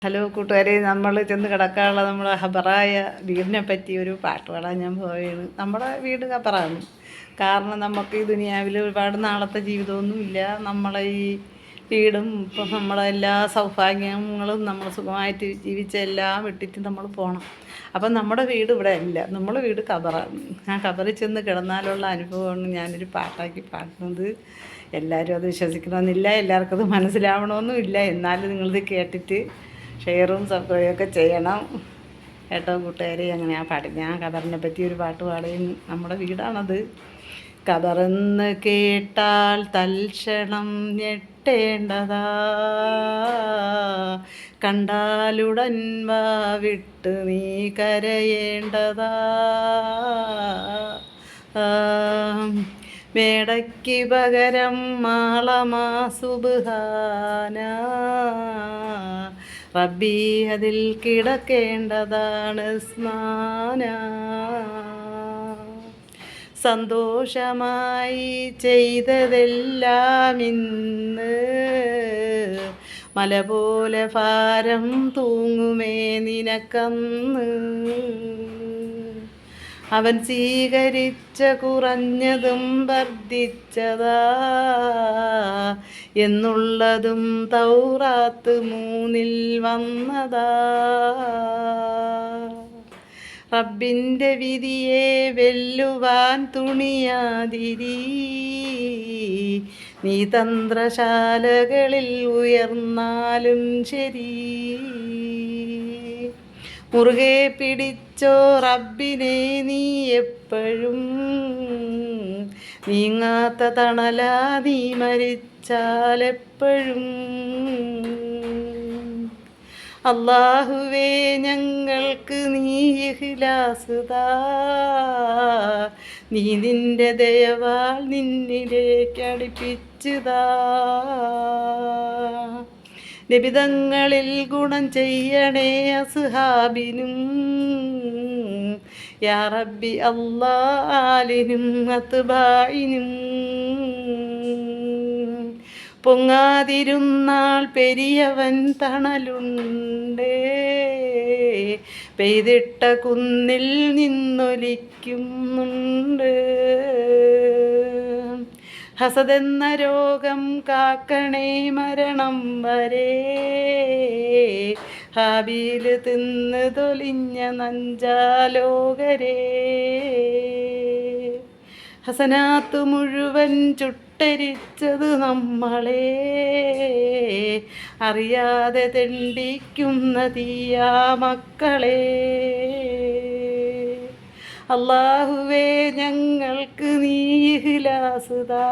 Hello കൂട്ടുകാരെ, നമ്മൾ ചെന്ന് കിടക്കാനുള്ള നമ്മുടെ ഖബറായ വീടിനെ പറ്റി ഒരു പാട്ട് പാടാൻ ഞാൻ പോവുകയാണ്. നമ്മുടെ വീട് ഖബറാണ്. കാരണം നമുക്ക് ഈ ദുനിയാവിൽ ഒരുപാട് നാളത്തെ ജീവിതമൊന്നുമില്ല. നമ്മളെ ഈ വീടും ഇപ്പം നമ്മളെ എല്ലാ സൗഭാഗ്യങ്ങളും നമ്മൾ സുഖമായിട്ട് ജീവിച്ച എല്ലാം വിട്ടിട്ട് നമ്മൾ പോകണം. അപ്പം നമ്മുടെ വീട് ഇവിടെ ഇല്ല, നമ്മുടെ വീട് ഖബറാണ്. ആ ഖബറിൽ ചെന്ന് കിടന്നാലുള്ള അനുഭവമാണ് ഞാനൊരു പാട്ടാക്കി പാടുന്നത്. എല്ലാവരും അത് വിശ്വസിക്കണമെന്നില്ല, എല്ലാവർക്കും അത് മനസ്സിലാവണമെന്നുമില്ല. എന്നാലും നിങ്ങളിത് കേട്ടിട്ട് ഷെയറും സബ്സ്ക്രൈബൊക്കെ ചെയ്യണം കേട്ടോ കൂട്ടുകാരെ. അങ്ങനെ ആ പാട്ട് ഞാൻ ഖബറിനെ പറ്റി ഒരു പാട്ട് പാടുകയും നമ്മുടെ വീടാണത്. ഖബറെന്ന് കേട്ടാൽ തൽക്ഷണം ഞെട്ടേണ്ടതാ, കണ്ടാലുടൻ വിട്ട് നീ കരയേണ്ടതാ. മേടയ്ക്ക് പകരം മാളമാ സുബ്ഹാന, റബ്ബി അതിൽ കിടക്കേണ്ടതാണ് സ്നാന. സന്തോഷമായി ചെയ്തതെല്ലാം ഇന്ന് മല പോലെ ഭാരം തൂങ്ങുമേ നിനക്കന്ന്. അവൻ സ്വീകരിച്ച കുറഞ്ഞതും വർദ്ധിച്ചതാ എന്നുള്ളതും തൗറാത്ത് 3 വന്നതാ. റബ്ബിൻ്റെ വിധിയെ വെല്ലുവാൻ തുണിയാതിരി, നീ തന്ത്രശാലകളിൽ ഉയർന്നാലും ശരി. മുറുകെ പിടിച്ചോ റബ്ബിനെ നീ എപ്പോഴും, നീങ്ങാത്ത തണലാ നീ മരിച്ചാലെപ്പോഴും. അല്ലാഹുവേ ഞങ്ങൾക്ക് നീ ഇഖ്ലാസ് താ, നീ നിന്റെ ദയവാൽ നിന്നിലേക്ക് അടുപ്പിച്ചു താ. നിബിതങ്ങളിൽ ഗുണം ചെയ്യണേ അസ്ഹാബിനും, യാ റബ്ബി അല്ലാലിനും അത്ബാഇനും. പൊങ്ങാതിരുന്നാൾ പെരിയവൻ തണലുണ്ടേ, പെയ്തിട്ട കുന്നിൽ നിന്നൊലിക്കുന്നുണ്ട്. ഹസദെന്ന രോഗം കാക്കണേ മരണം വരെ, ഹാബീൽ തിന്ന് തൊലിഞ്ഞ നഞ്ചാലോകരെ. ഹസനാത്ത് മുഴുവൻ ചുട്ടരിച്ചത് നമ്മളെ, അറിയാതെ തെണ്ടിക്കുന്ന തീയാ മക്കളെ. അല്ലാഹുവേ ഞങ്ങൾക്ക് നീ ഇഖ്ലാസ് താ,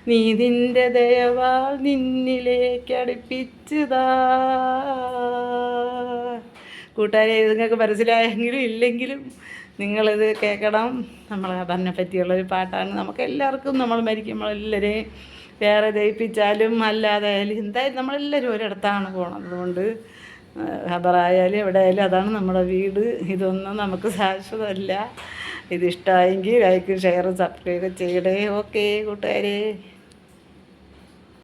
നീ നിന്റെ ദയവാൽ നിന്നിലേക്ക് അടുപ്പിച്ചു താ. കൂട്ടുകാരെ, നിങ്ങൾക്ക് മനസ്സിലായെങ്കിലും ഇല്ലെങ്കിലും നിങ്ങളിത് കേൾക്കണം. നമ്മൾ ഖബറിനെ പറ്റിയുള്ളൊരു പാട്ടാണ്. നമുക്ക് എല്ലാവർക്കും നമ്മൾ മരിക്കുമ്പോൾ എല്ലാവരെയും വേറെ ദയിപ്പിച്ചാലും അല്ലാതെ ആയാലും എന്തായാലും നമ്മളെല്ലാവരും ഒരിടത്താണ് പോകണത്. അതുകൊണ്ട് ഖബറായാലും എവിടെയായാലും അതാണ് നമ്മുടെ വീട്. ഇതൊന്നും നമുക്ക് ശാശ്വതമല്ല. ഇതിഷ്ടമായെങ്കിൽ ലൈക്ക് ഷെയർ സബ്സ്ക്രൈബ് ചെയ്യണേ. ഓക്കെ കൂട്ടുകാരെ.